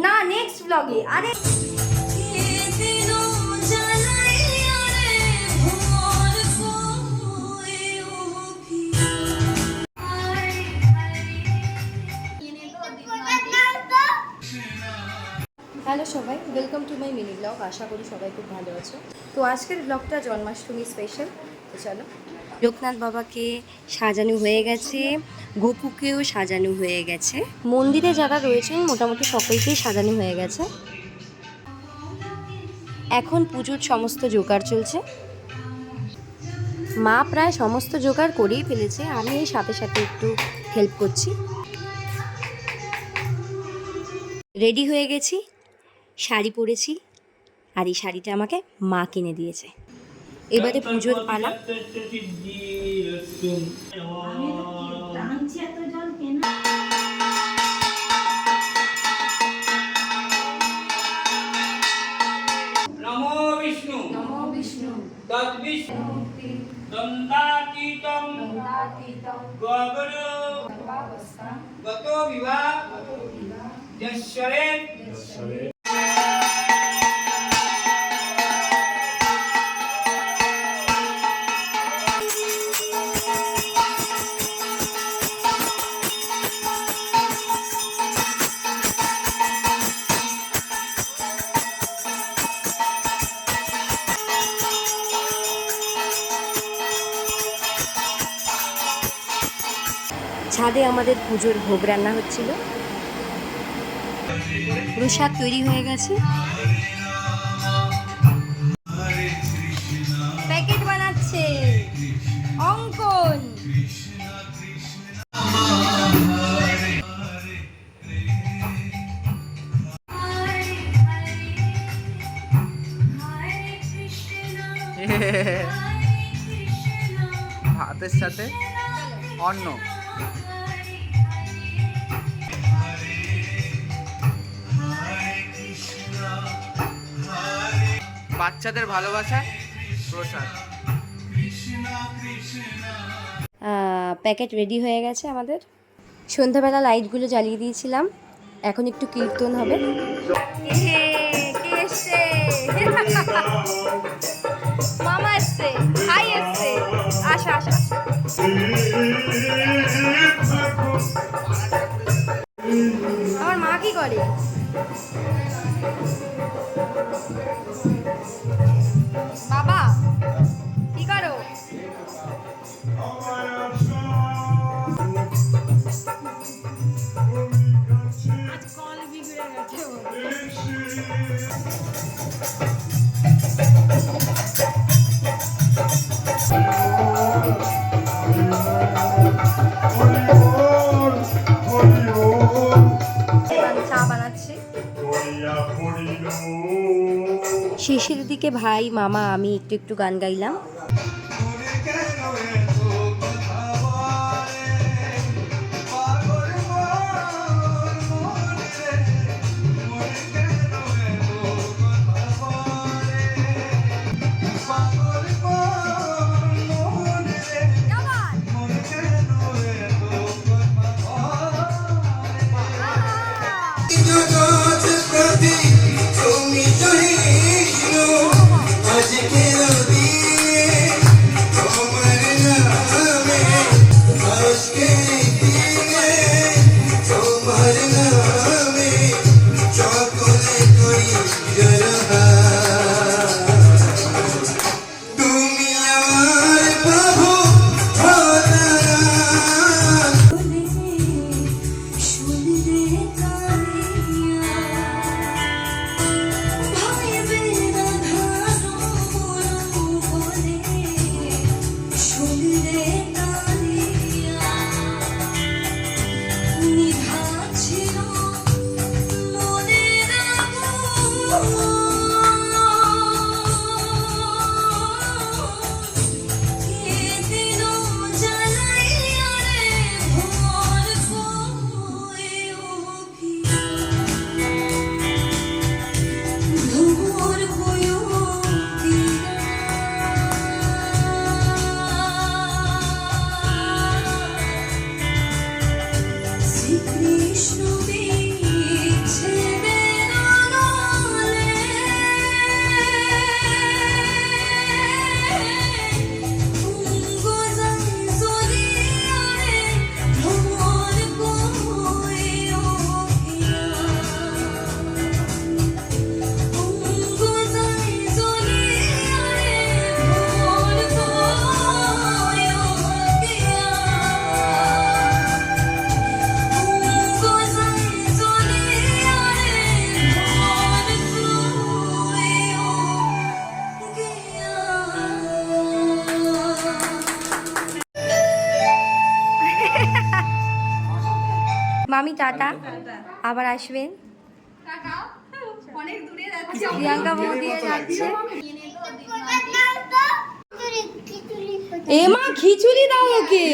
না নেক্সট ব্লগে আরে হ্যালো সবাই, welcome to my mini blog. আশা করি সবাই খুব ভালো আছো। তো আজকের ব্লগটা জন্মাষ্টমী স্পেশাল। তো চলো, লোকনাথ বাবাকে সাজানো হয়ে গেছে, গোপুকেও সাজানো হয়ে গেছে, মন্দিরে যারা রয়েছেন মোটামুটি সকলকেই সাজানো হয়ে গেছে। এখন পুজোর সমস্ত জোগাড় চলছে। মা প্রায় সমস্ত জোগাড় করেই ফেলেছে, আমি এই সাথে সাথে একটু হেল্প করছি। রেডি হয়ে গেছি, শাড়ি পরেছি, আর এই শাড়িটা আমাকে মা কিনে দিয়েছে। এবারে পুজোর পালা। নমো বিষ্ণু নমো বিষ্ণু তদ্বিষ্ণু দন্তাতীতং গগনো গতো বিভাগ যশ্বরে ছাদে আমাদের পুজোর ভোগ রান্না হচ্ছিল। প্রসাদ তৈরি হয়ে গেছে, প্যাকেট বানাচ্ছে অঙ্কন। ভাতের সাথে অন্ন। বাচ্চাদের ভালোবাসা প্রসাদ। প্যাকেট রেডি হয়ে গেছে আমাদের। সন্ধ্যাবেলা লাইটগুলো জ্বালিয়ে দিয়েছিলাম, এখন একটু কীর্তন হবে। মামা এসছে, ভাই এসছে, আসা আসা। আমার মা কি করে? বাবা কি করো? চা বানাচ্ছি। শেষের দিকে ভাই, মামা, আমি একটু একটু গান গাইলাম। মামি টাটা, আবার আসবেন। প্রিয়াঙ্কা বৌদিও যাচ্ছে। এ মা খিচুড়ি দাও ওকে।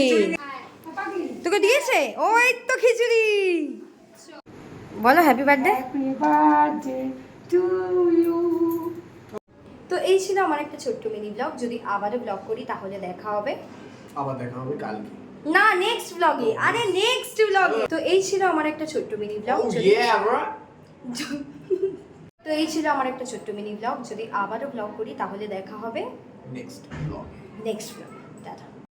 তোকে দিয়েছে? ওই তো খিচুড়ি। বলো হ্যাপি বার্থডে। তো এই ছিল আমার একটা ছোট্ট মিনি ব্লগ। যদি আবারও ব্লগ করি তাহলে দেখা হবে কালকে। না নেক্সট ব্লগে। আরে নেক্সট ব্লগে। তো এই ছিল আমার একটা ছোট্ট মিনি ব্লগ। তো এই ছিল আমার একটা ছোট্ট মিনি ব্লগ। যদি আবারও ব্লগ করি তাহলে দেখা হবে নেক্সট ব্লগ। Next blog.